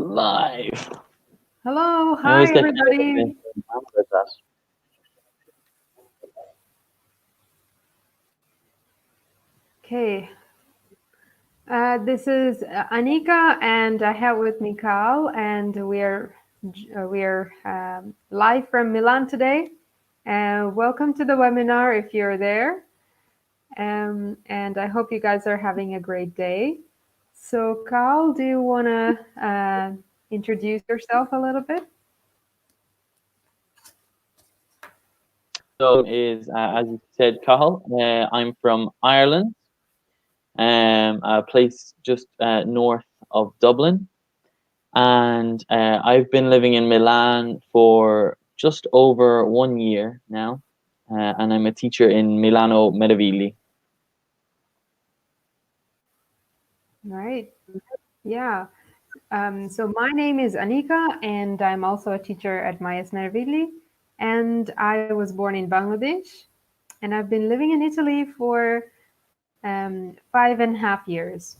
Live. Hello, I always hi get carried away everybody. with that. Okay, this is Anika, and I have with me Carl, and we're live from Milan today. Welcome to the webinar if you're there, and I hope you guys are having a great day. So, Carl, do you want to introduce yourself a little bit? So is as you said, Cathal. I'm from Ireland, a place just north of Dublin, and I've been living in Milan for just over 1 year now, and I'm a teacher in Milano Meravigli. Right. Yeah. So my name is Anika, and I'm also a teacher at Myes, and I was born in Bangladesh, and I've been living in Italy for 5.5 years.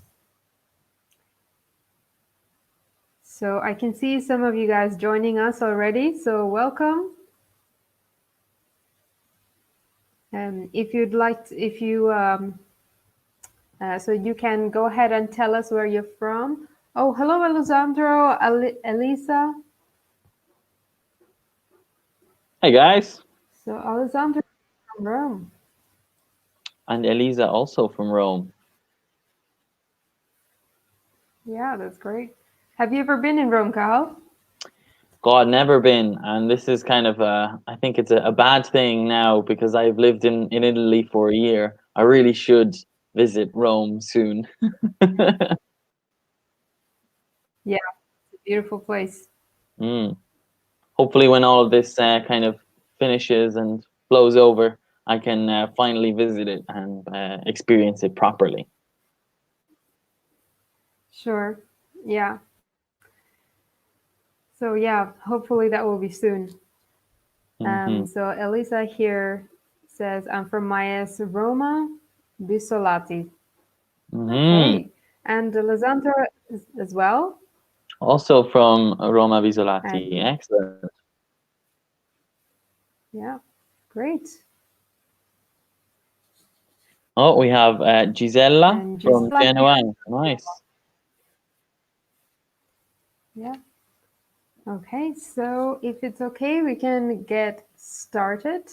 So I can see some of you guys joining us already, so welcome. If you'd like to, so you can go ahead and tell us where you're from. Oh, hello, Alessandro, Elisa. Hey guys, So Alessandro from Rome. and Elisa also from Rome. Yeah, that's great. Have you ever been in Rome, Carl? God, never been, and this is kind of I think it's a bad thing now because I've lived in Italy for a year. I really should visit Rome soon. Yeah, it's a beautiful place. Mm. Hopefully, when all of this kind of finishes and flows over, I can finally visit it and experience it properly. Sure. Yeah. So yeah, hopefully that will be soon. Hmm. So Elisa here says, I'm from Myes, Roma, Bisolati. Hmm. Okay. And Alessandro as well. Also from Roma Visolati. And Excellent. yeah, great. Oh, we have Gisella And from Gisela Genoa. here. Nice. Yeah. Okay. So if it's okay, we can get started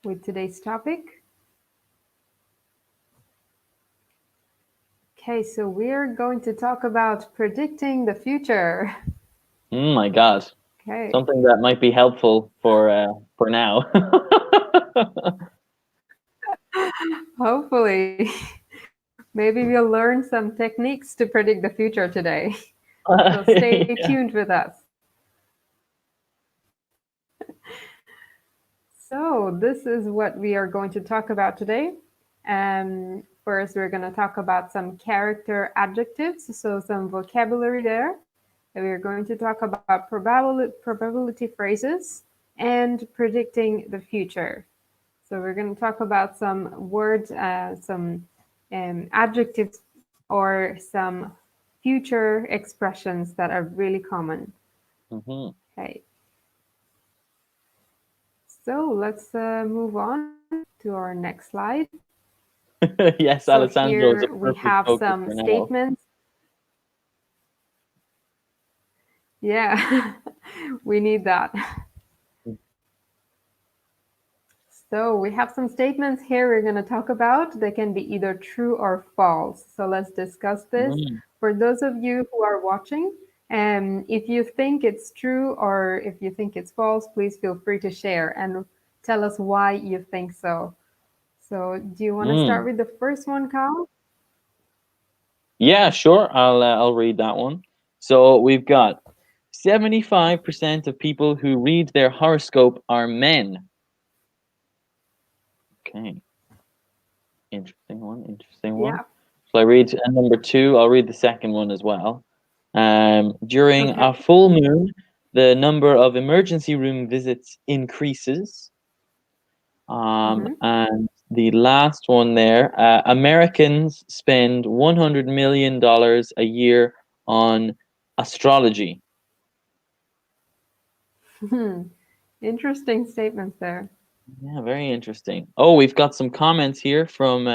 with today's topic. Okay, so we're going to talk about predicting the future. Oh my God. Okay, Something that might be helpful for now. hopefully, maybe we'll learn some techniques to predict the future today. So stay Yeah. tuned with us. So this is what we are going to talk about today. First, we're going to talk about some character adjectives, so some vocabulary there. And we're going to talk about probability phrases and predicting the future. So we're going to talk about some words, some adjectives or some future expressions that are really common. Hmm. Okay. So let's move on to our next slide. Yes, So Alessandro is a here we perfect have focus some for now. statements. Yeah, we need that. So we have some statements here we're going to talk about. They can be either true or false. So let's discuss this. Mm. For those of you who are watching, if you think it's true or if you think it's false, please feel free to share and tell us why you think so. So do you want to Mm. start with the first one, Carl? Yeah, sure. I'll read that one. So we've got 75% of people who read their horoscope are men. Okay, interesting one. Interesting one. Yeah. So I read number two. I'll read the second one as well. During Okay. a full moon, the number of emergency room visits increases. Mm-hmm. And the last one there, Americans spend $100 million a year on astrology. Interesting statements there. Yeah, very interesting. Oh, we've got some comments here from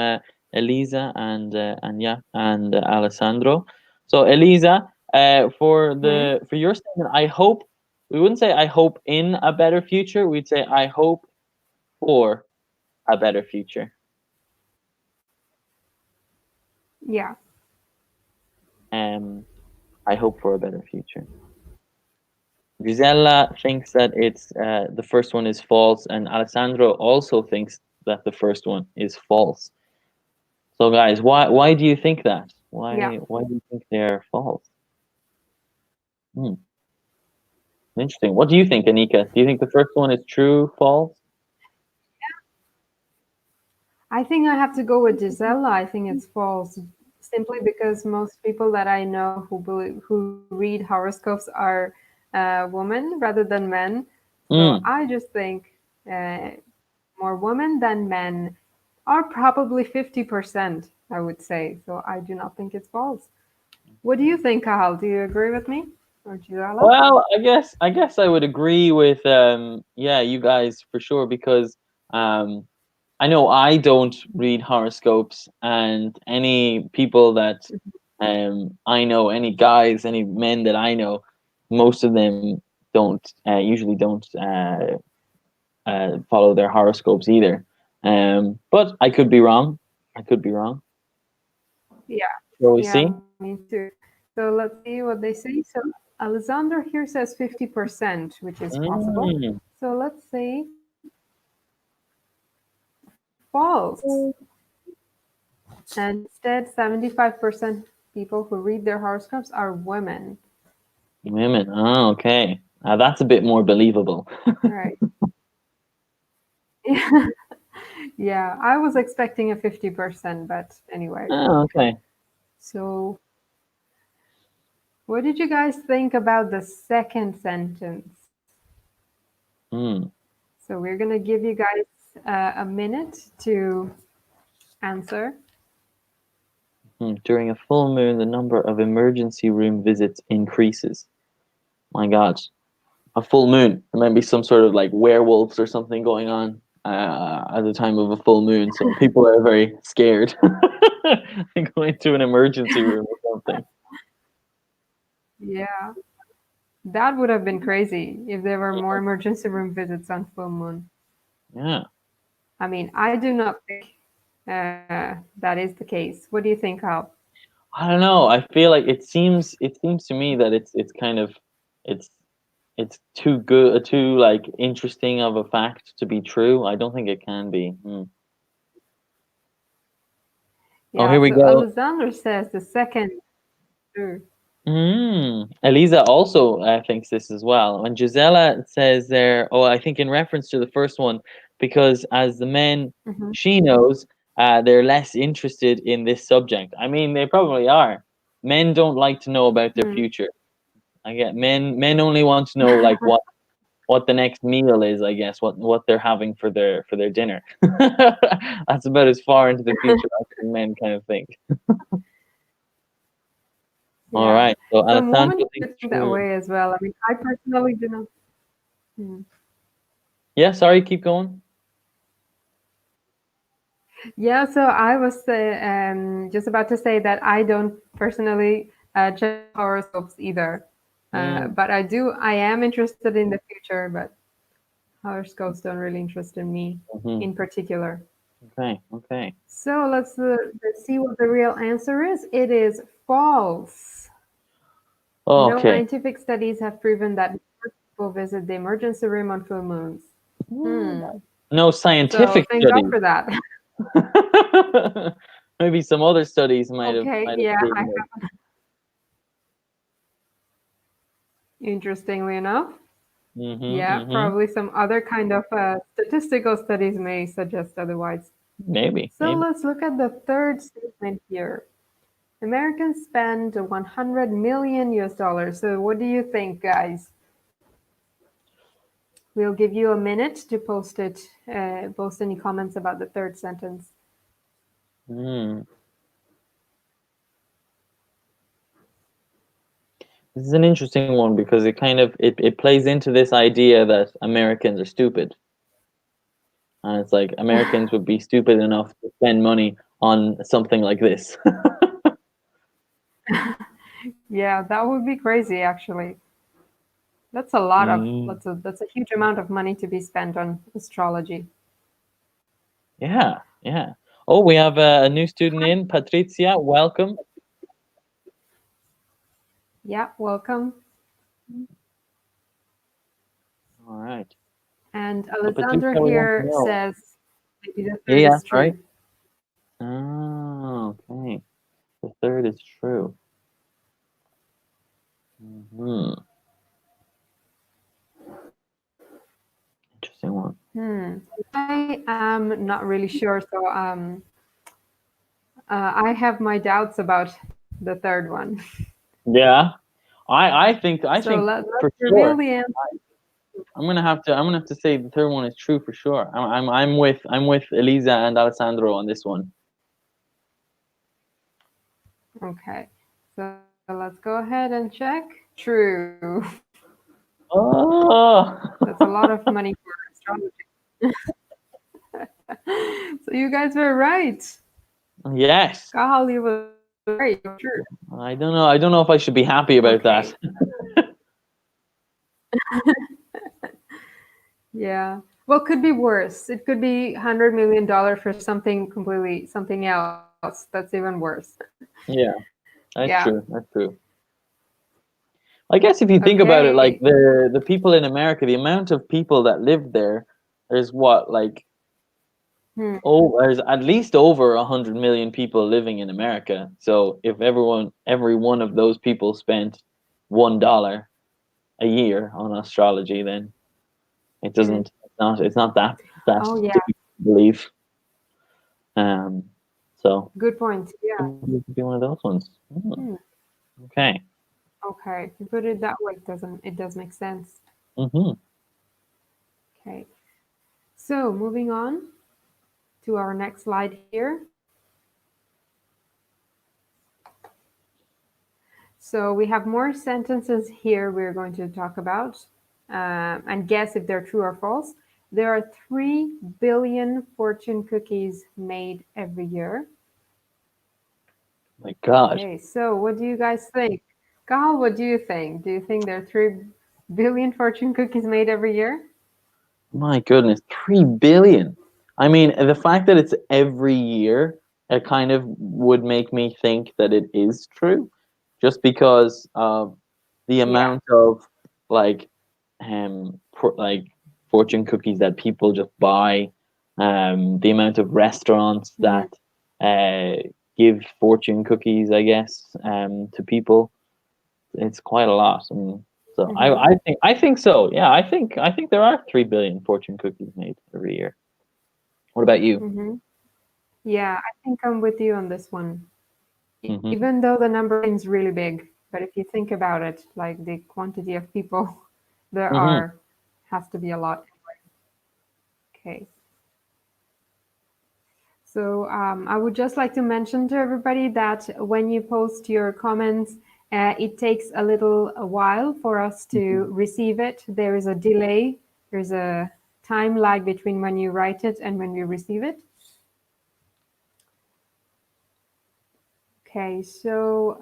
Elisa and yeah and Alessandro. So Elisa, Hmm? for your statement, I hope we wouldn't say I hope in a better future. We'd say I hope for a better future. Yeah. Um, I hope for a better future. Gisella thinks that it's the first one is false, and Alessandro also thinks that the first one is false. So, guys, why do you think that? Yeah. Why do you think they're false? Hmm, interesting. What do you think, Anika? Do you think the first one is true, false? I think I have to go with Gisela. I think it's false, simply because most people that I know who read horoscopes are women rather than men. So Hmm. I just think uh, more women than men are probably 50%, I would say. So I do not think it's false. What do you think, Kahal? Do you agree with me or Gisela? Well, I guess I would agree with yeah, you guys for sure because um I know I don't read horoscopes, and any people that I know, any guys, any men that I know, most of them don't usually don't follow their horoscopes either. But I could be wrong. I could be wrong. Yeah, Shall we yeah, see? me too. So let's see what they say. So Alexander here says 50%, which is possible. Mm. So let's say false. And instead, 75% people who read their horoscopes are women. Women. Oh, okay. That's a bit more believable. Right. Yeah, I was expecting a 50%, but anyway. Oh, okay. So, what did you guys think about the second sentence? Mm. So, we're going to give you guys a minute to answer. During a full moon, the number of emergency room visits increases. My God, a full moon. There might be some sort of like werewolves or something going on at the time of a full moon, so people are very scared and going to an emergency room or something. Yeah, that would have been crazy if there were more emergency room visits on full moon. Yeah, I mean, I do not think that is the case. What do you think, Al? I don't know. I feel like it seems to me that it's kind of it's it's too good, too like interesting of a fact to be true. I don't think it can be. Oh, Yeah, here we so go. Alexander says the second. Sure. Elisa also thinks this as well. When Gisela says there, oh, I think in reference to the first one, because as the men Mhm. she knows, they're less interested in this subject. I mean, they probably are. Men don't like to know about their Hmm. future. I get men only want to know like what the next meal is. I guess what they're having for their dinner. That's about as far into the future as men kind of think. All Yeah, right, so some women Alessandro thinks could think that true. way as well. I mean, I personally do not. Hmm. Yeah, sorry, keep going. Yeah, so I was just about to say that I don't personally check horoscopes either, Mm, but I am interested in the future, but horoscopes don't really interest in me hmm. in particular. Okay, okay. So let's see what the real answer is. It is false. No Okay. scientific studies have proven that more people visit the emergency room on full moons. Mm, Hmm. no So scientific thank God studies. for that. Maybe some other studies Okay, might have yeah, proven it. interestingly enough. Mm-hmm, Yeah, mm-hmm. probably some other kind of statistical studies may suggest otherwise. Maybe, So maybe. let's look at the third statement here. Americans spend 100 million US dollars. So what do you think, guys? We'll give you a minute to post any comments about the third sentence. Mm. This is an interesting one because it kind of it plays into this idea that Americans are stupid. And it's like Americans would be stupid enough to spend money on something like this. Yeah, that would be crazy actually. That's a lot of Mm, that's a huge amount of money to be spent on astrology. yeah, yeah. Oh, we have a new student in, Patricia. Welcome. Yeah, welcome. All right. And So Alessandra Patricia, we want to here know. says maybe the Yeah, third yeah, is right. true. Oh, okay. The third is true. Hmm. Interesting one. I am not really sure, so I have my doubts about the third one. Yeah, I think Let's for reveal sure. the answer. I'm gonna have to say the third one is true for sure. I'm with Elisa and Alessandro on this one. Okay, so let's go ahead and check. True. Oh, That's a lot of money for astrology. So you guys were right. yes. Kahal, you were right. You were true. I don't know. I don't know if I should be happy about Okay. that. Yeah. Well, could be worse. It could be $100 million for something completely something else. That's even worse. Yeah, Yeah. that's true. That's true. I guess if you think about it, Okay. like the people in America, the amount of people that live there, there's what like Hmm. there's at least over 100 million people living in America. So if every one of those people spent $1 a year on astrology, then it Hmm. doesn't. It's not that Oh yeah. difficult to believe. Um, so Good point. Yeah. it could be one of those ones. Hmm, Hmm. okay. Okay. If you put it that way, it does make sense. Hmm. Okay. So moving on to our next slide here. So we have more sentences here we're going to talk about and guess if they're true or false. There are 3 billion fortune cookies made every year. My God. Okay, so what do you guys think? Carl, what do you think? Do you think there are 3 billion fortune cookies made every year? My goodness, 3 billion. I mean, the fact that it's every year, it kind of would make me think that it is true, just because of the Yeah. amount of like, like fortune cookies that people just buy, the amount of restaurants Mhm. that give fortune cookies, I guess, to people. It's quite a lot. And so I, Mhm. I think so. Yeah, I think there are 3 billion fortune cookies made every year. What about you? Mhm. Yeah, I think I'm with you on this one. Hmm. Even though the number seems really big, but if you think about it, like the quantity of people there Hmm. are has to be a lot. Okay. So I would just like to mention to everybody that when you post your comments, it takes a while for us to receive it. There is a delay. There's a time lag between when you write it and when we receive it. Okay, so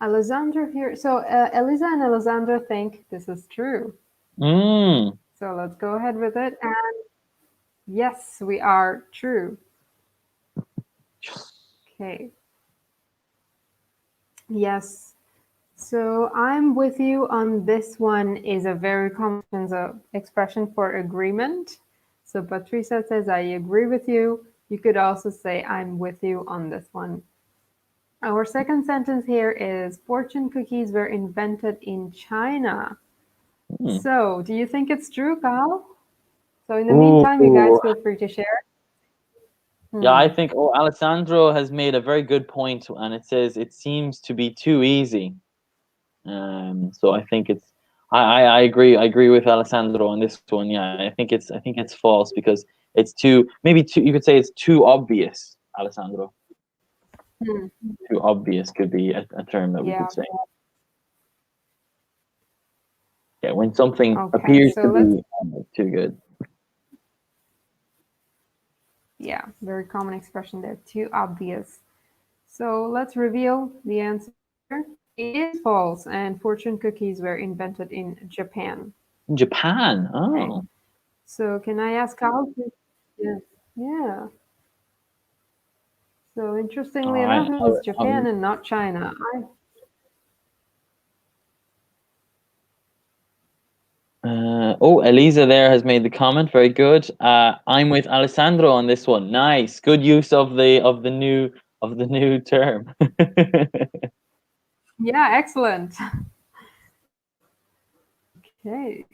Alessandro here. So Elisa and Alessandro think this is true. Mm. So let's go ahead with it. And yes, we are true. Okay. Yes. So I'm with you on this one is a very common expression for agreement. So Patricia says, I agree with you. You could also say, I'm with you on this one. Our second sentence here is fortune cookies were invented in China. Mm. So do you think it's true, Carl? So in the meantime, you guys Ooh. feel free to share. Yeah, I Hmm. think Alessandro has made a very good point, and it says it seems to be too easy. So I think it's I agree. I agree with Alessandro on this one. Yeah, I think it's false because it's maybe too, you could say it's too obvious, Alessandro. Hmm. Too obvious could be a term that we Yeah. could say. when something Okay, appears so to let's, be too good. yeah, very common expression there, too obvious. So let's reveal the answer. It is false, and fortune cookies were invented in Japan. Japan. Okay. Oh. So can I ask Carl? Yes. Yeah. So All interestingly right. enough, it was Japan and not China. Elisa there has made the comment. Very good. I'm with Alessandro on this one. Nice. Good use of the new term. Yeah, excellent. Okay.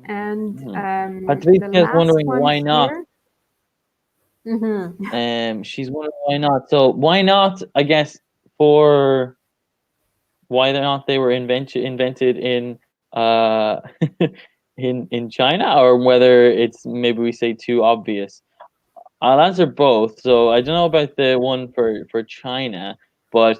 And the Patricia's last wondering one why not. here. Mm-hmm. She's wondering why not. So why not? I guess for why not they were invented in uh in China, or whether it's maybe we say too obvious. I'll answer both. So I don't know about the one for China, but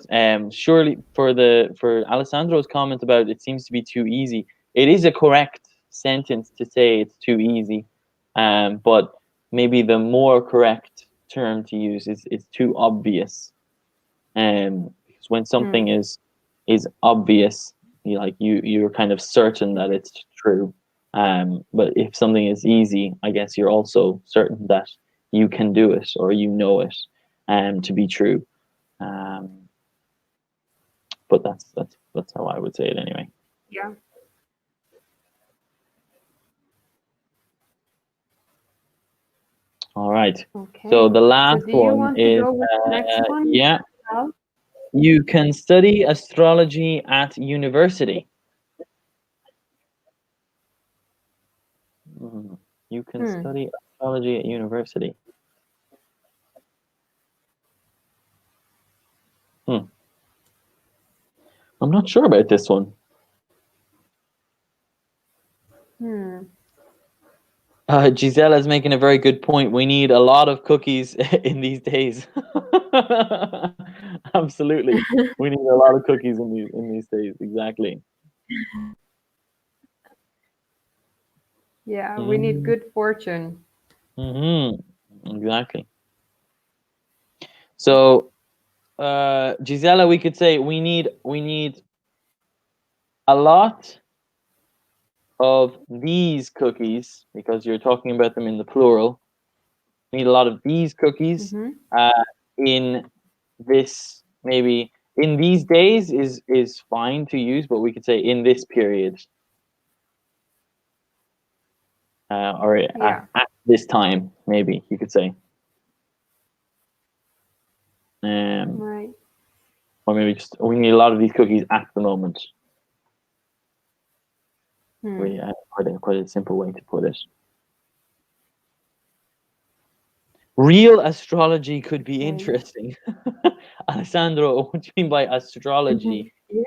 surely for Alessandro's comment about it seems to be too easy. It is a correct sentence to say it's too easy, but maybe the more correct term to use is too obvious. Because when something Hmm. is obvious, you're kind of certain that it's true. But if something is easy, I guess you're also certain that you can do it or you know it to be true. Um, but that's how I would say it anyway. Yeah. All right. So Okay. the So last do you one want to is go with the next one, yeah, Carl? you can study astrology at university. Mhm. You can Hmm. study astrology at university. Hmm. I'm not sure about this one. Hmm. Gisela is making a very good point. We need a lot of cookies in these days. Absolutely, we need a lot of cookies in these days. Exactly. Yeah, we need Mm-hmm. good fortune. Exactly. So, Gisela, we could say we need a lot of these cookies because you're talking about them in the plural. We need a lot of these cookies Mm-hmm. uh, in this maybe in these days is fine to use, but we could say in this period or Yeah. at this time maybe you could say, um, Right. or maybe just we need a lot of these cookies at the moment. Hmm. We quite a simple way to put it. Real astrology could be Okay. interesting. Alessandro, what do you mean by astrology? Yeah.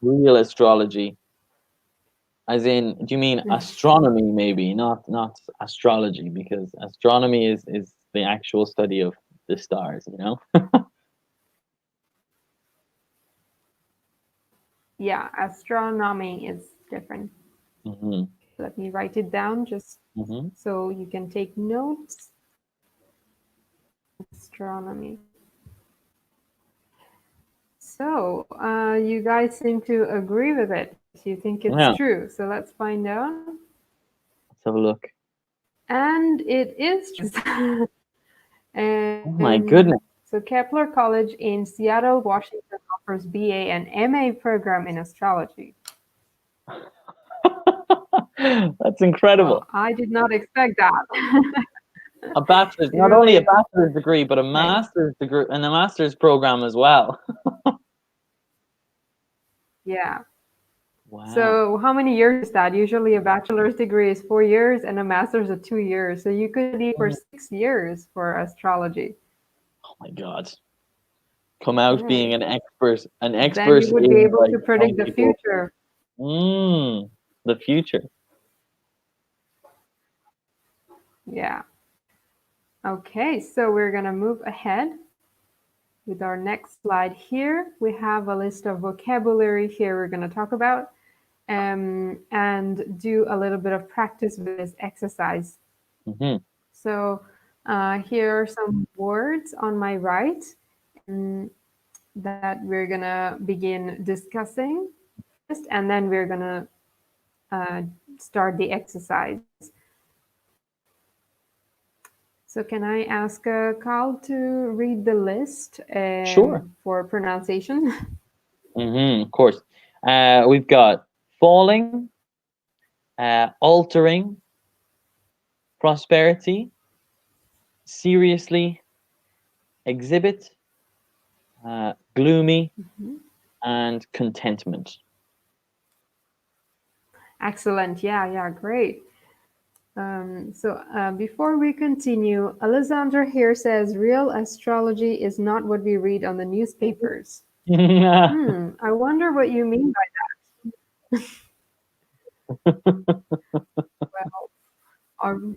Real astrology. As in, do you mean astronomy maybe, not astrology? Because astronomy is the actual study of the stars, you know? Yeah. Astronomy is different. hmm Let me write it down just hmm so you can take notes. Astronomy. So, you guys seem to agree with it. You think it's Yeah, true. So let's find out. let's have a look. And it is true. Oh my And goodness. so Kepler College in Seattle, Washington offers BA and MA program in astrology. That's Well, incredible. I did not expect that. A bachelor's, It not really only a is. bachelor's degree, but a Okay. master's degree and a master's program as well. Yeah. Wow. So how many years is that? Usually a bachelor's degree is 4 years and a master's is 2 years. So you could study for Oh 6 years for astrology. my God. Come out being Right. an Then expert you would be in able like to telling predict the people, future. mm, the future. Yeah. Okay, so we're gonna move ahead with our next slide here. We have a list of vocabulary here we're gonna talk about. and do a little bit of practice with this exercise. Mm-hmm. So here are some words on my right that we're gonna begin discussing first, and then we're gonna start the exercise. So can I ask Carl to read the list Sure. for pronunciation? Mm-hmm. Of course. We've got falling, altering, prosperity, seriously, exhibit, gloomy, and contentment. Excellent. Yeah, great. So before we continue, Alessandra here says real astrology is not what we read on the newspapers. I wonder what you mean by well. Um,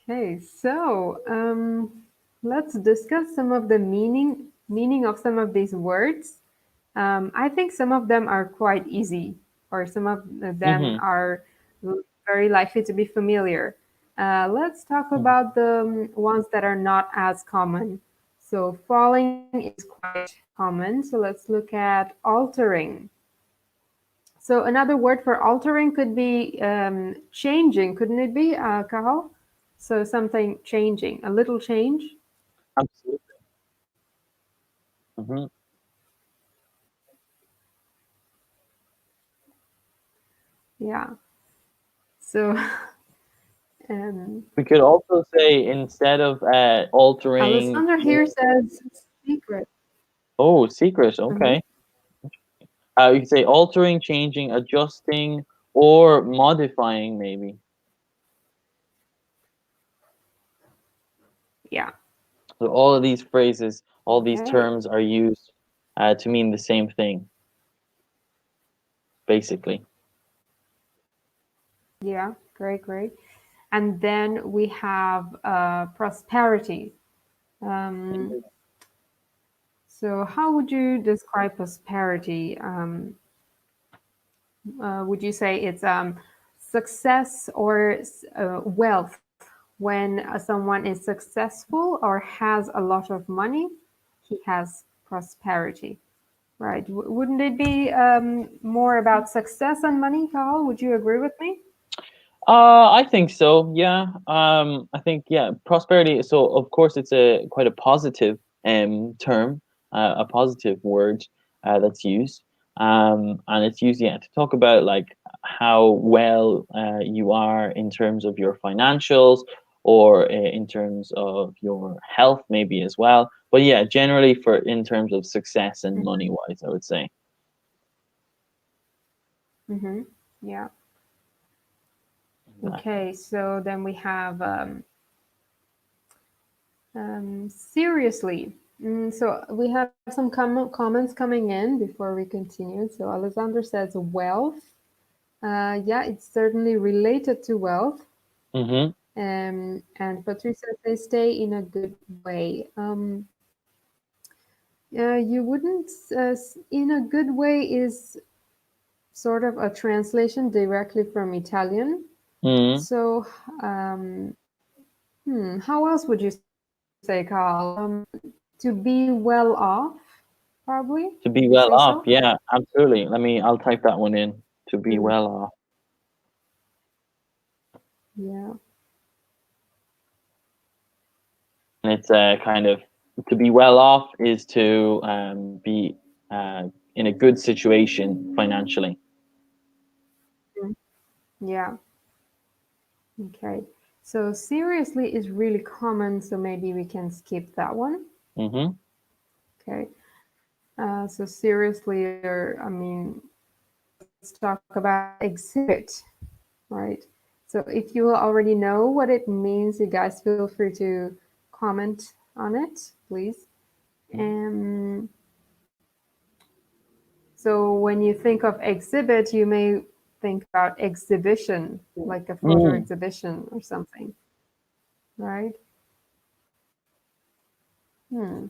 okay, so let's discuss some of the meaning of some of these words. I think some of them are quite easy, or some of them Mm-hmm. are very likely to be familiar. Let's talk Mm-hmm. about the ones that are not as common. So, falling is quite common. So, let's look at altering. So, another word for altering could be changing, couldn't it be, Carl? So, something changing, a little change. Absolutely. Mm-hmm. Yeah. So, um, We could also say instead of altering, Alessandra here says secret. oh, secret. Mhm. Okay. You could say altering, changing, adjusting, or modifying, maybe. Yeah. So all of these phrases, all these Okay. terms are used to mean the same thing, basically. Yeah. Great. And then we have prosperity. Um, so, how would you describe prosperity? Would you say it's success or wealth? When someone is successful or has a lot of money, he has prosperity, right? Wouldn't it be more about success and money, Carl? Would you agree with me? I think so. Yeah. I think prosperity. So of course it's a quite a positive term, a positive word that's used. And it's used to talk about like how well you are in terms of your financials or in terms of your health maybe as well. But yeah, generally for in terms of success and Mhm. money wise, I would say. Mhm. Yeah. Exactly. Okay. So then we have seriously. So we have some comments coming in before we continue. So Alexander says wealth. Yeah, it's certainly related to wealth. Mm-hmm. And Patricia says stay in a good way. You wouldn't, in a good way is sort of a translation directly from Italian. Mm-hmm. So, how else would you say, Carl? To be well off, probably? To Would be you well say off, so? yeah, absolutely. I'll type that one in. To be Mm, well off. yeah. And it's kind of to be well off is to be in a good situation financially. Mm, yeah. Okay. So seriously is really common, so maybe we can skip that one. Mm-hmm. Okay. So seriously, or I mean, let's talk about exhibit, right? So if you already know what it means, you guys feel free to comment on it, please. Um, so when you think of exhibit, you may think about exhibition, like a photo Mm. exhibition or something, right? Hmm.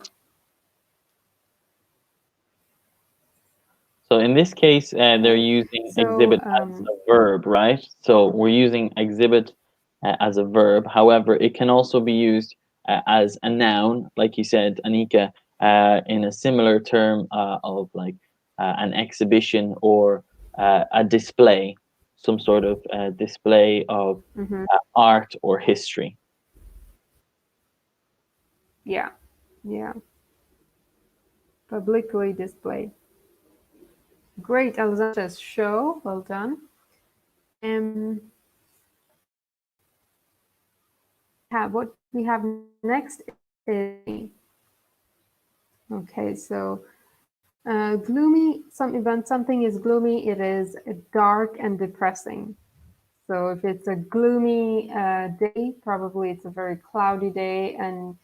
So in this case, they're Okay. using So, exhibit as a verb, right? So we're using exhibit as a verb. However, it can also be used as a noun, like you said, Anika, in a similar term of like an exhibition or a display, some sort of display of mhm, art or history. yeah, yeah, publicly displayed. Great, Alexandra's show. Well done. Um, what we have next is okay. So gloomy. Something is gloomy. It is dark and depressing. So if it's a gloomy day, probably it's a very cloudy day, and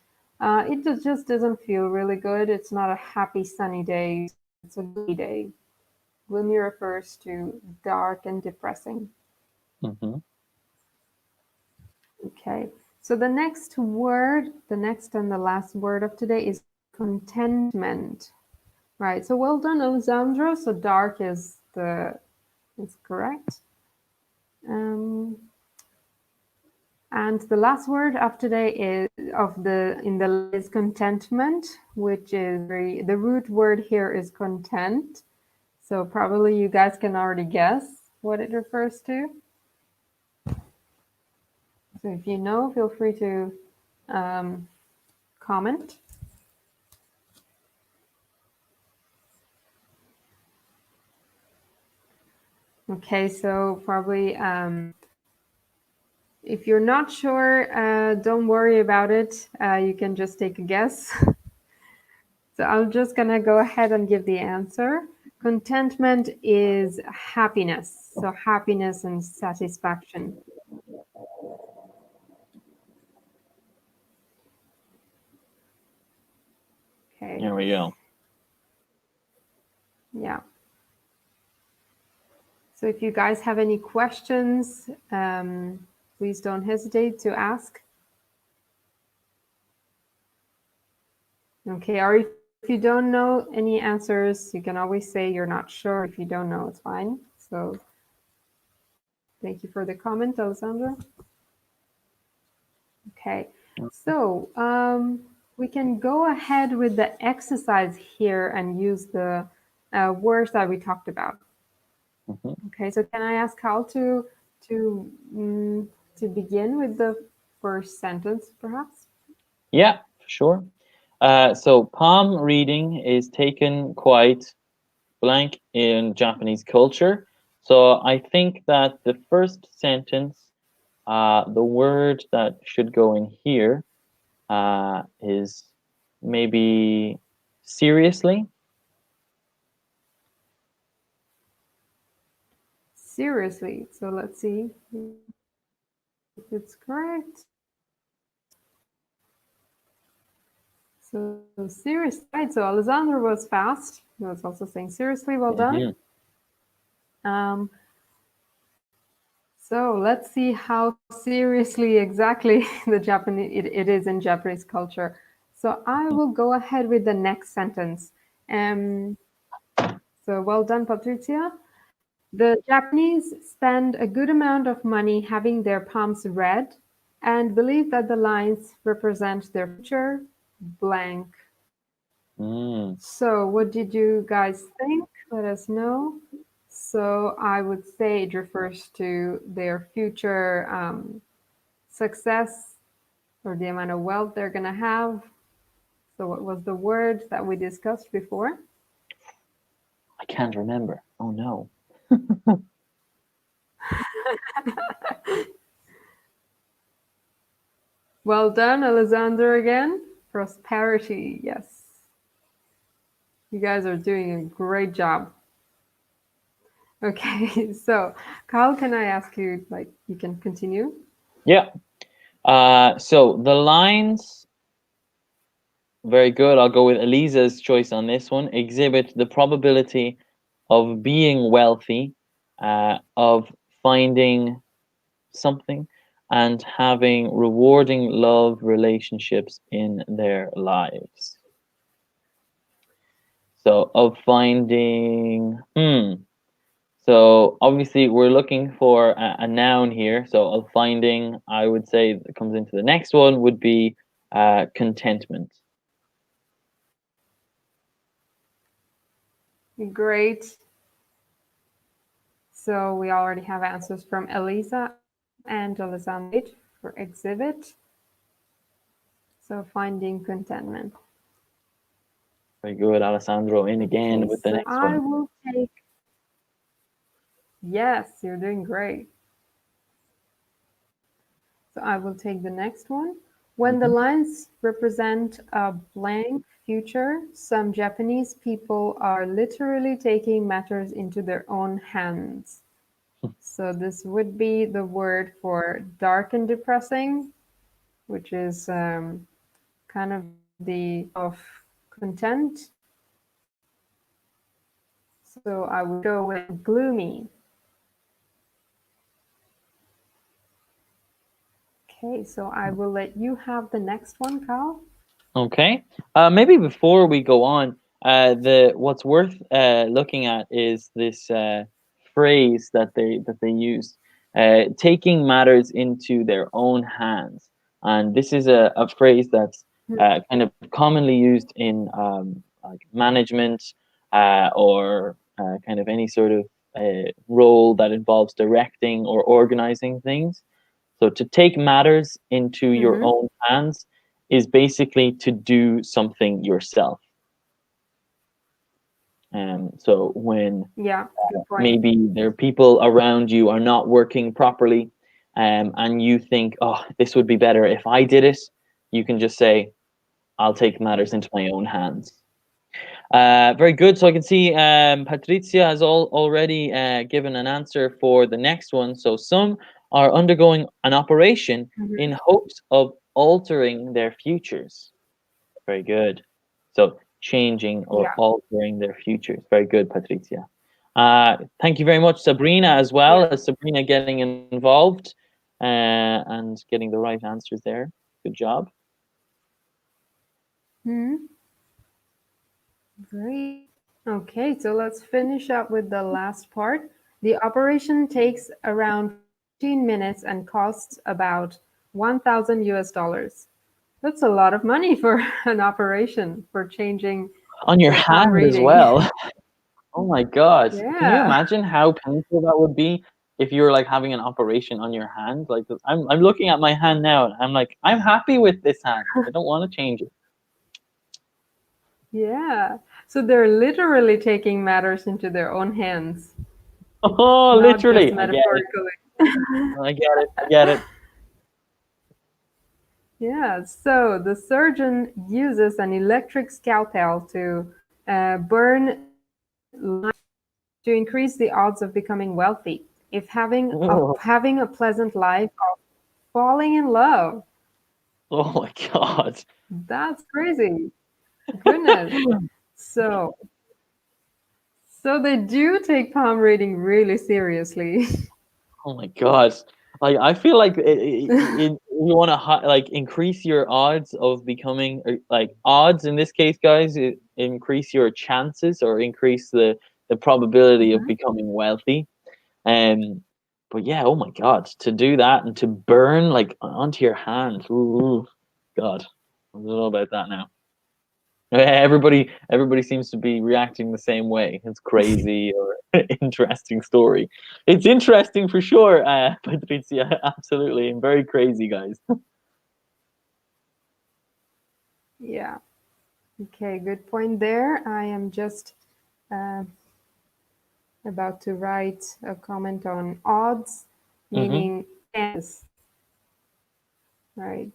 just doesn't feel really good. It's not a happy sunny day. So it's a gloomy day. Gloomy refers to dark and depressing. Hmm. Okay. So the next and the last word of today is contentment. Right. So well done, Alessandro. So dark is correct. Um, and the last word of today is of the in the is contentment, which is the root word here is content. So probably you guys can already guess what it refers to. So if you know, feel free to um, comment. Okay, so probably if you're not sure, don't worry about it. You can just take a guess. So I'm just gonna go ahead and give the answer. Contentment is happiness. So happiness and satisfaction. Okay. There we go. Yeah. So if you guys have any questions, please don't hesitate to ask. Okay, or if you don't know any answers, you can always say you're not sure. If you don't know, it's fine. So thank you for the comment, Alessandra. Okay, so we can go ahead with the exercise here and use the words that we talked about. Hmm. Okay, so can I ask Carl to to begin with the first sentence, perhaps? Yeah, for sure. So palm reading is taken quite blank in Japanese culture. So I think that the first sentence, the word that should go in here is maybe seriously. Seriously. So let's see if it's correct. So seriously, right? So Alessandro was fast. He was also saying seriously. Well done. Hmm. Um, so let's see how seriously exactly it is in Japanese culture. So I will go ahead with the next sentence. Um, so well done, Patricia. The Japanese spend a good amount of money having their palms read and believe that the lines represent their future blank. Mm. So, what did you guys think? Let us know. So, I would say it refers to their future success or the amount of wealth they're going to have. So, what was the word that we discussed before? I can't remember. Oh no. Well done, Alexander, again. Prosperity, yes. You guys are doing a great job. Okay, so Carl, can I ask you, like, you can continue? Yeah. So the lines, very good. I'll go with Elisa's choice on this one. Exhibit the probability of being wealthy, of finding something, and having rewarding love relationships in their lives. So of finding, So obviously we're looking for a noun here. So of finding, I would say that comes into the next one would be contentment. Great. So we already have answers from Elisa and Alessandro for exhibit. So finding contentment. Very good, Alessandro. In again Okay, with the so next I one. will take, yes, you're doing great. So I will take the next one. When the Mhm. lines represent a blank future, some Japanese people are literally taking matters into their own hands. So this would be the word for dark and depressing, which is kind of the of content. So I would go with gloomy. Okay, so I will let you have the next one, Carl. Okay. Maybe before we go on, the what's worth looking at is this phrase that they use, taking matters into their own hands, and this is a phrase that's kind of commonly used in like management or kind of any sort of role that involves directing or organizing things. So to take matters into your Mm-hmm. own hands is basically to do something yourself. So when Yeah, good point. maybe there are people around you are not working properly, and you think, oh, this would be better if I did it, you can just say, I'll take matters into my own hands. Very good. So I can see Patricia has already given an answer for the next one. So some are undergoing an operation Mm-hmm. in hopes of altering their futures. Very good. So changing or Yeah, altering their futures. Very good, Patricia. Thank you very much, Sabrina, as well yeah. as Sabrina getting involved and getting the right answers there. Good job. Hmm. Great. Okay, so let's finish up with the last part. The operation takes around 15 minutes and costs about 1,000 US dollars. That's a lot of money for an operation for changing On your the palm hand as reading. well. Oh my God. Can you Yeah, imagine how painful that would be if you were like having an operation on your hand? Like I'm looking at my hand now and I'm like, I'm happy with this hand. I don't want to change it. yeah. So they're literally taking matters into their own hands, Oh, not just literally. I get it. metaphorically. I get it. I get it. Yeah, so the surgeon uses an electric scalpel to burn lines to increase the odds of becoming wealthy. If Oh, having a pleasant life, of falling in love. oh my God. That's crazy. Goodness. So, so they do take palm reading really seriously. Oh my God. Like I feel like you want to like increase your odds of becoming like odds in this case, guys, increase your chances or increase the probability of Mhm. becoming wealthy. Um, but yeah, oh my God, to do that and to burn like onto your hand. Ooh, God, I don't know about that now. Everybody seems to be reacting the same way. It's crazy or interesting story. It's interesting for sure, Patricia. Absolutely, and very crazy, guys. Yeah. Okay, good point there. I am just uh, about to write a comment on odds, Hmm. meaning chances, right?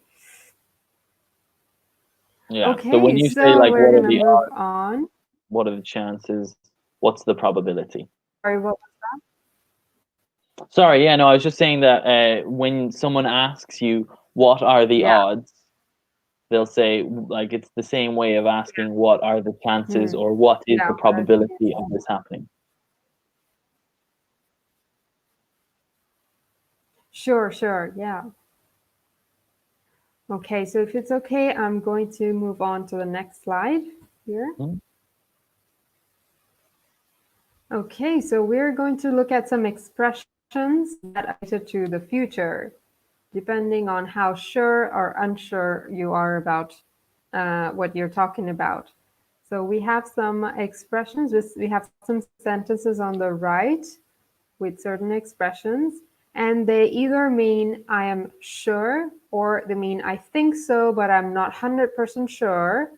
Yeah. So when Okay, you say so like, we're what are gonna the move odds? on. What are the chances? What's the probability? Sorry, what was Sorry, yeah, no, I was just saying that when someone asks you what are the yeah. odds, they'll say like it's the same way of asking what are the chances Hmm. or what is Yeah, the what are the probability chances? of this happening. Sure, sure, yeah. Okay, so if it's okay, I'm going to move on to the next slide here. Hmm? Okay, so we're going to look at some expressions that are related to the future, depending on how sure or unsure you are about what you're talking about. So we have some expressions, we have some sentences on the right with certain expressions, and they either mean I am sure, or they mean I think so, but I'm not 100% sure,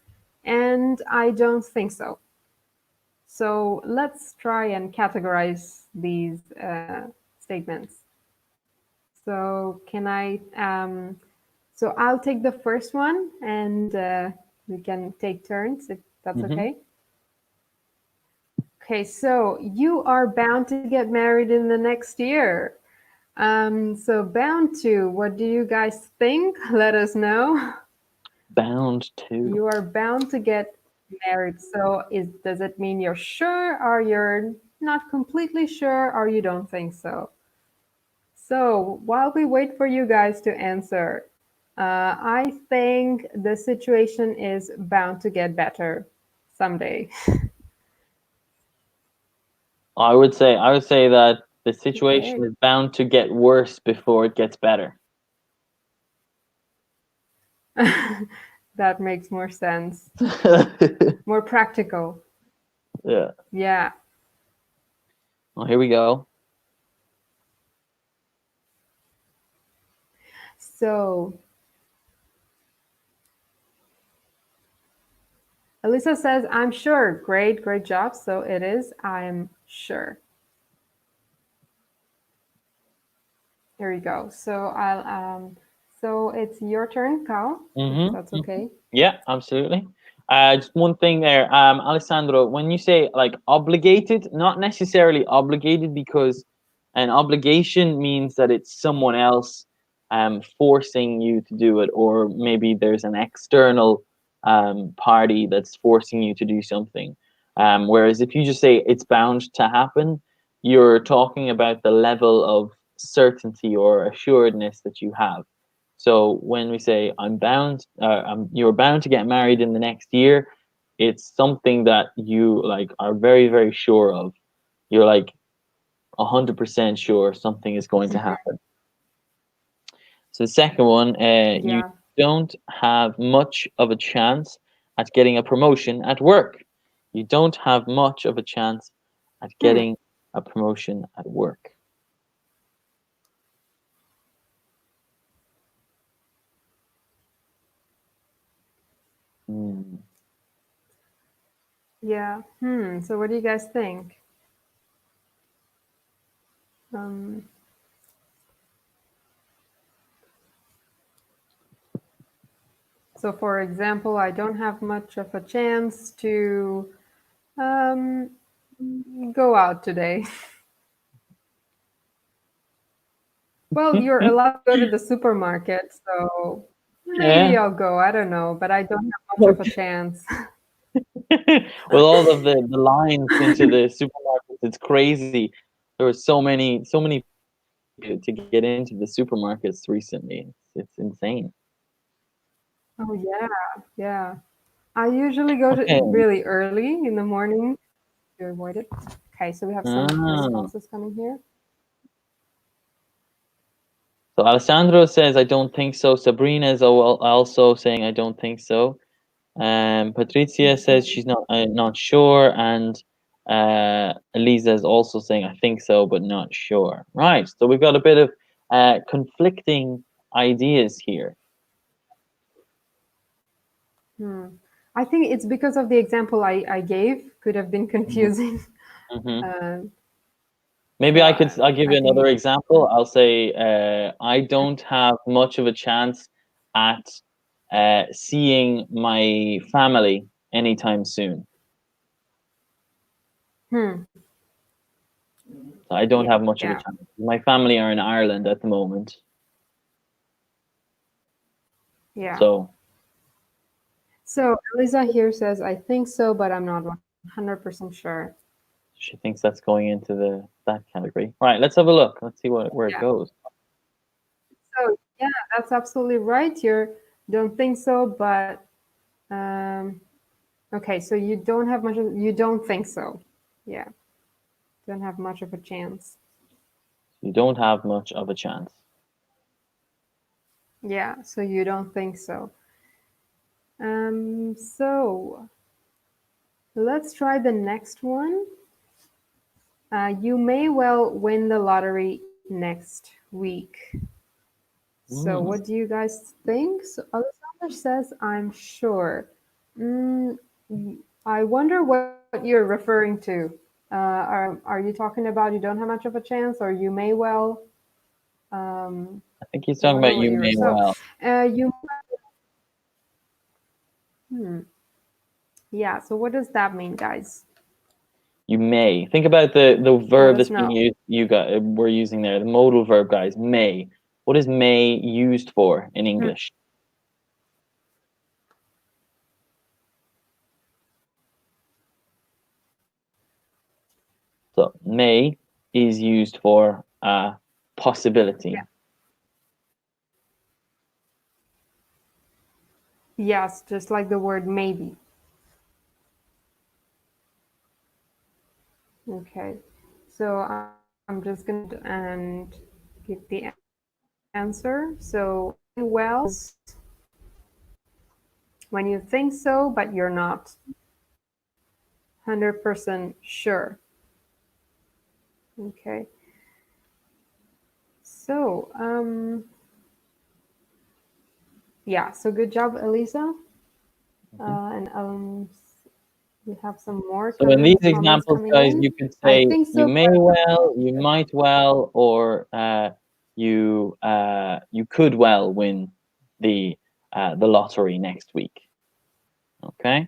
and I don't think so. So let's try and categorize these statements. So can I, so I'll take the first one, and we can take turns if that's Mm-hmm. okay. Okay, so you are bound to get married in the next year. So bound to, what do you guys think? Let us know. Bound to. You are bound to get married. So does it mean you're sure, or you're not completely sure, or you don't think so? So while we wait for you guys to answer, I think the situation is bound to get better someday. I would say that the situation Okay. is bound to get worse before it gets better. That makes more sense. More practical. Yeah. Yeah. Well, here we go. So Elisa says, I'm sure. Great, great job. So it is, I'm sure. Here we go. So so it's your turn, Carl, if that's Mm-hmm. okay. Yeah, absolutely. Just one thing there, Alessandro, when you say like obligated, not necessarily obligated, because an obligation means that it's someone else forcing you to do it, or maybe there's an external party that's forcing you to do something. Whereas if you just say it's bound to happen, you're talking about the level of certainty or assuredness that you have. So when we say you're bound to get married in the next year, it's something that you like are very, very sure of. You're like 100% sure something is going to Mhm. happen. So the second one, you Yeah. don't have much of a chance at getting a promotion at work. You don't have much of a chance at Hmm. getting a promotion at work. Hmm. Yeah. So what do you guys think? Um, so for example, I don't have much of a chance to um, go out today. Well, you're allowed to go to the supermarket, so maybe Yeah. I'll go. I don't know, but I don't have much of a chance. With all of the lines into the supermarkets, it's crazy. There were so many to get into the supermarkets recently. It's insane. Oh yeah, yeah. I usually go to Okay. really early in the morning to avoid it. Okay, so we have some Ah. responses coming here. So Alessandro says, I don't think so. Sabrina is also saying, I don't think so. Patricia says Mhm. she's not sure, and Elisa is also saying, I think so, but not sure. Right. So we've got a bit of conflicting ideas here. Hmm. I think it's because of the example I gave, could have been Mhm. confusing. Mhm. Uh, Maybe so I'll give I you think, another example. I'll say I don't have much of a chance at seeing my family anytime soon. hmm, So I don't yeah, have much of a chance. My family are in Ireland at the moment, yeah. so So Elisa here says, I think so, but I'm not 100% sure. she thinks that's going into the that category. Right, let's have a look. Let's see where it Yeah. goes. So yeah, that's absolutely right. You don't think so, but um, okay. So you don't have much. You don't think so. Yeah. Don't have much of a chance. You don't have much of a chance. Yeah, so you don't think so. So let's try the next one. You may well win the lottery next week. So Mm, what do you guys think? So Alexander says, I'm sure. Mm, I wonder what you're referring to. Are you talking about you don't have much of a chance, or you may well? I think he's I talking wonder about what you you're may so. well. You. Hmm. Yeah. So what does that mean, guys? You may. Think about the Let verb us that's being know. used. You got we're using there the modal verb, guys. May. What is may used for in Hmm. English? So may is used for a Yeah. possibility. Yes, just like the word maybe. Okay. So I'm just gonna and give the answer. So may well is when you think so, but you're not 100% sure. Okay. So yeah. So good job, Elisa. Mhm. And we have some more So in these comments examples, coming guys, in. you could I say think you so, may but well, you might well, or you could well win the lottery next week. Okay.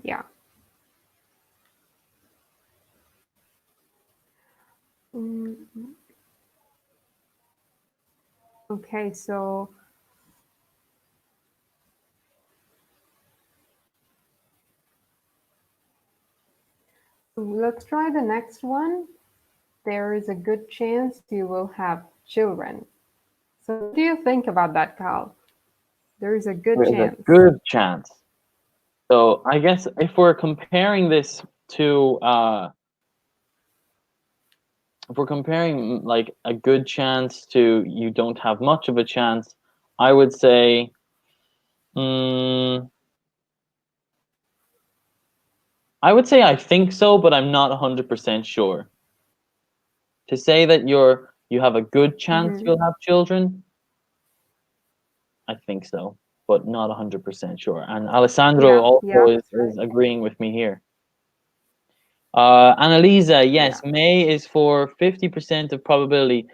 yeah. Mm, okay, so let's try the next one. There is a good chance you will have children. So, what do you think about that, Carl? There is a good There's a chance. good chance. So I guess if we're comparing this to if we're comparing like a good chance to you don't have much of a chance, I would say mm, I think so, but I'm not 100% sure. To say that you have a good chance Hmm. you'll have children, I think so, but not 100% sure. And Alessandro Yeah, also yeah, is, that's is right. agreeing with me here. Annalisa, yes, Yeah. May is for 50% of probability.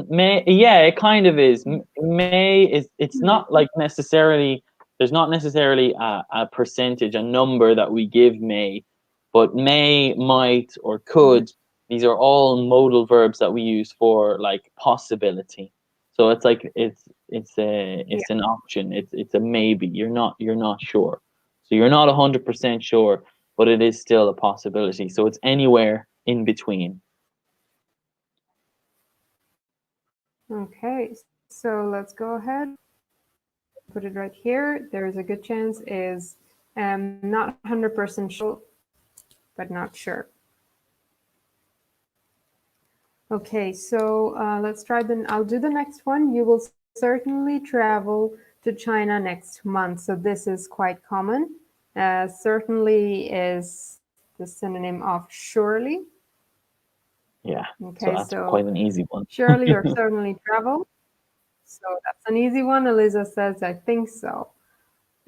May, yeah, it kind of is. May is, it's Hmm. not like necessarily, there's not necessarily a percentage, a number that we give May, but may, might, or Hmm. could, these are all modal verbs that we use for like possibility. So it's like Yeah. it's an option. It's a maybe. You're not sure. So you're not 100% sure, but it is still a possibility. So it's anywhere in between. Okay, so let's go ahead. Put it right here. There is a good chance is not 100% sure, but not sure. Okay, so let's try the. I'll do the next one. You will certainly travel to China next month. So this is quite common. Certainly is the synonym of surely. Yeah. So Okay, that's so quite an easy one. surely or certainly travel. So that's an easy one. Eliza says, I think so.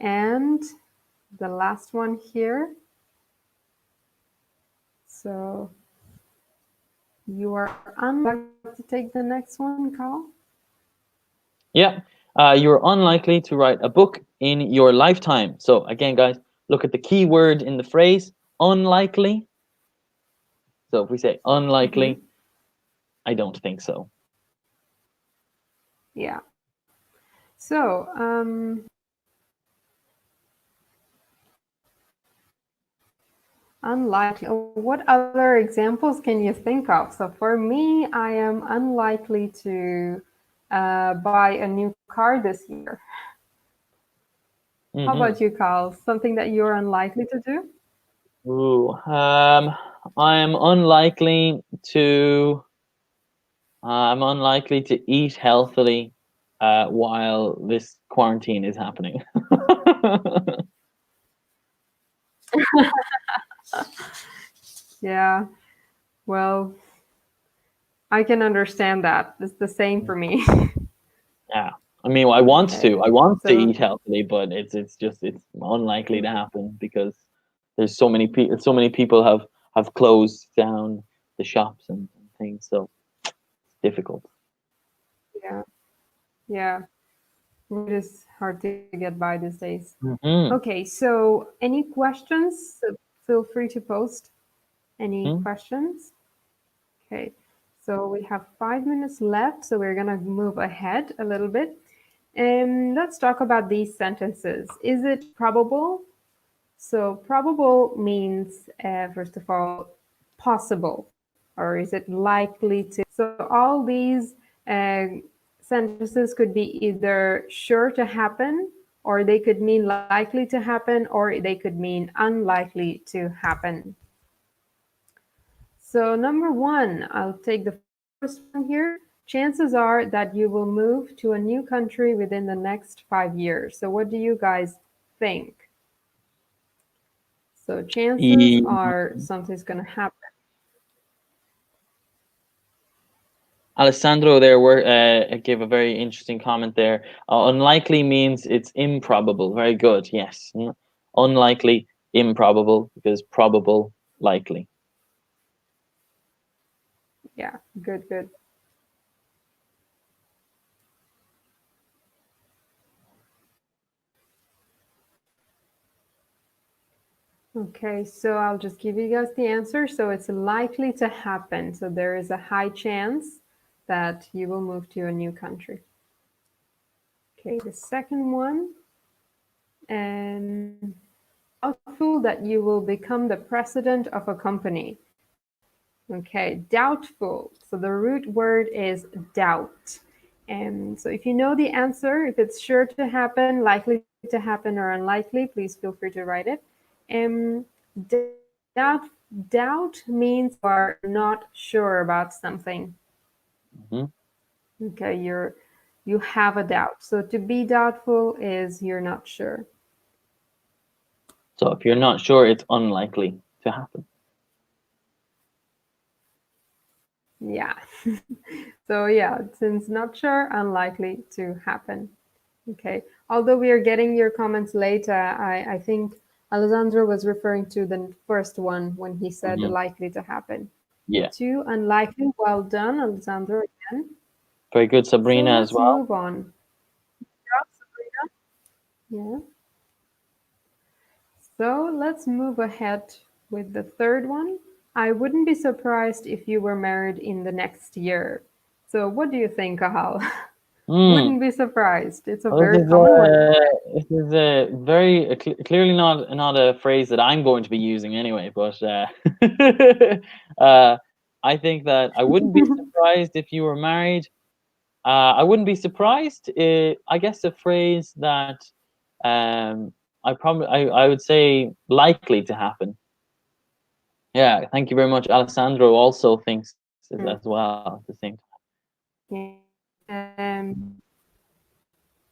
And the last one here. So you are unlikely to take the next one, Carl. Yeah. You're unlikely to write a book in your lifetime. So again, guys, look at the key word in the phrase unlikely. So if we say Mm-hmm. unlikely, I don't think so. Yeah. So unlikely. What other examples can you think of? So for me, I am unlikely to buy a new car this year. How Hmm. about you, Carl? Something that you're unlikely to do? Ooh, I'm unlikely to. I'm unlikely to eat healthily while this quarantine is happening. Yeah, well, I can understand that. It's the same for me. Yeah. I mean, I want Okay, to. I want to so eat healthily, but it's unlikely to happen because there's so many people. So many people have closed down the shops and things, so it's difficult. yeah, yeah, it is hard to get by these days. Hmm. Okay, so any questions? So feel free to post any Hmm. questions. Okay, so we have 5 minutes left, so we're gonna move ahead a little bit. And let's talk about these sentences. Is it probable? So probable means, first of all, possible, or is it likely to? So all these sentences could be either sure to happen, or they could mean likely to happen, or they could mean unlikely to happen. So number one, I'll take the first one here. Chances are that you will move to a new country within the next 5 years. So what do you guys think? So chances E- are something's going to happen. Alessandro there gave a very interesting comment there. Unlikely means it's improbable. Very good. Yes. Unlikely, improbable, because probable, likely. Yeah, good, good. Okay, so I'll just give you guys the answer. So it's likely to happen. So there is a high chance that you will move to a new country. Okay, the second one, and doubtful that you will become the president of a company. Okay, doubtful. So the root word is doubt. And so if you know the answer, if it's sure to happen, likely to happen, or unlikely, please feel free to write it. Um, doubt means you are not sure about something. Hmm. Okay, you have a doubt. So to be doubtful is you're not sure. So if you're not sure, it's unlikely to happen. Yeah. So yeah, since not sure, unlikely to happen. Okay. Although we are getting your comments later, I think Alessandro was referring to the first one when he said Hmm. likely to happen. Yeah. Two, unlikely. Well done, Alessandro, again. Very good, So Sabrina, as let's well. move on. Yeah, Sabrina? Yeah. So let's move ahead with the third one. I wouldn't be surprised if you were married in the next year. So what do you think, Kahal? Hmm. Wouldn't be surprised. It's a Well, very common one. this is a very clearly not a phrase that I'm going to be using anyway. But uh, I think that I wouldn't be surprised if you were married. I wouldn't be surprised. I guess a phrase that um, I would say likely to happen. Yeah, thank you very much. Alessandro also thinks it as well at the same time. Yeah.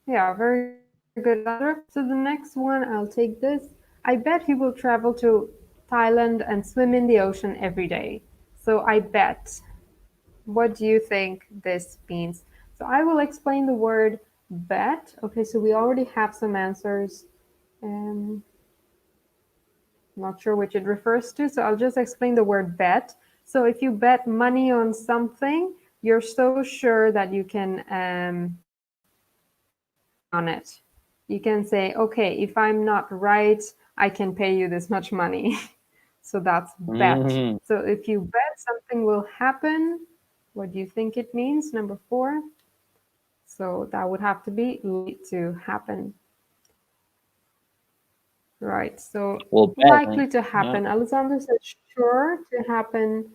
Yeah, very good, Alessandro. So the next one, I'll take this. I bet he will travel to Thailand and swim in the ocean every day. So I bet. What do you think this means? So I will explain the word bet. Okay, so we already have some answers. Um, not sure which it refers to, so I'll just explain the word bet. So if you bet money on something, you're so sure that you can bet on it. You can say, okay, if I'm not right, I can pay you this much money. So that's bet. Hmm. So if you bet something will happen, what do you think it means? Number four. So that would have to be likely to happen. Right. So Well, bet, likely to yeah. happen. Alexander said sure to happen.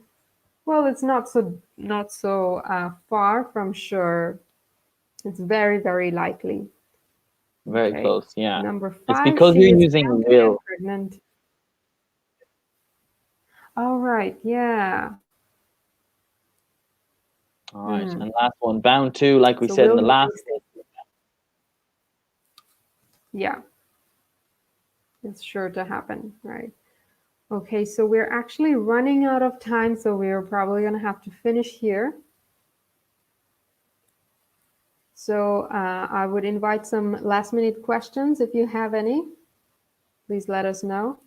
Well, it's not so far from sure. It's very, very likely. Very Okay. close. Yeah. Number It's 5, because she you're is using healthy and will. pregnant. All right. Yeah. All right. And last one, bound to, like we So said in will the last. meaning yeah, it's sure to happen, right? Okay, so we're actually running out of time, so we're probably going to have to finish here. So I would invite some last minute questions if you have any. Please let us know.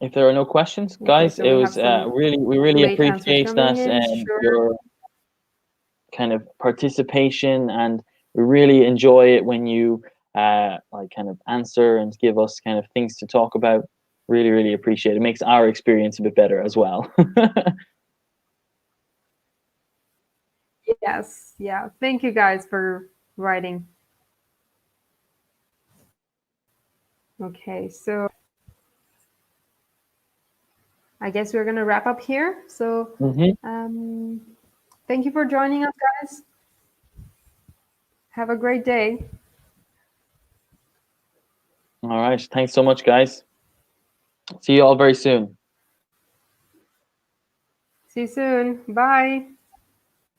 If there are no questions, Okay, guys, so it we was have some we really late answers appreciate coming that in. Sure. your kind of participation, and we really enjoy it when you like kind of answer and give us kind of things to talk about. Really, really appreciate it. It makes our experience a bit better as well. Yes, yeah. Thank you guys for writing. Okay, so I guess we're gonna wrap up here. So thank you for joining us, guys. Have a great day. All right. Thanks so much, guys. See you all very soon. See you soon. Bye.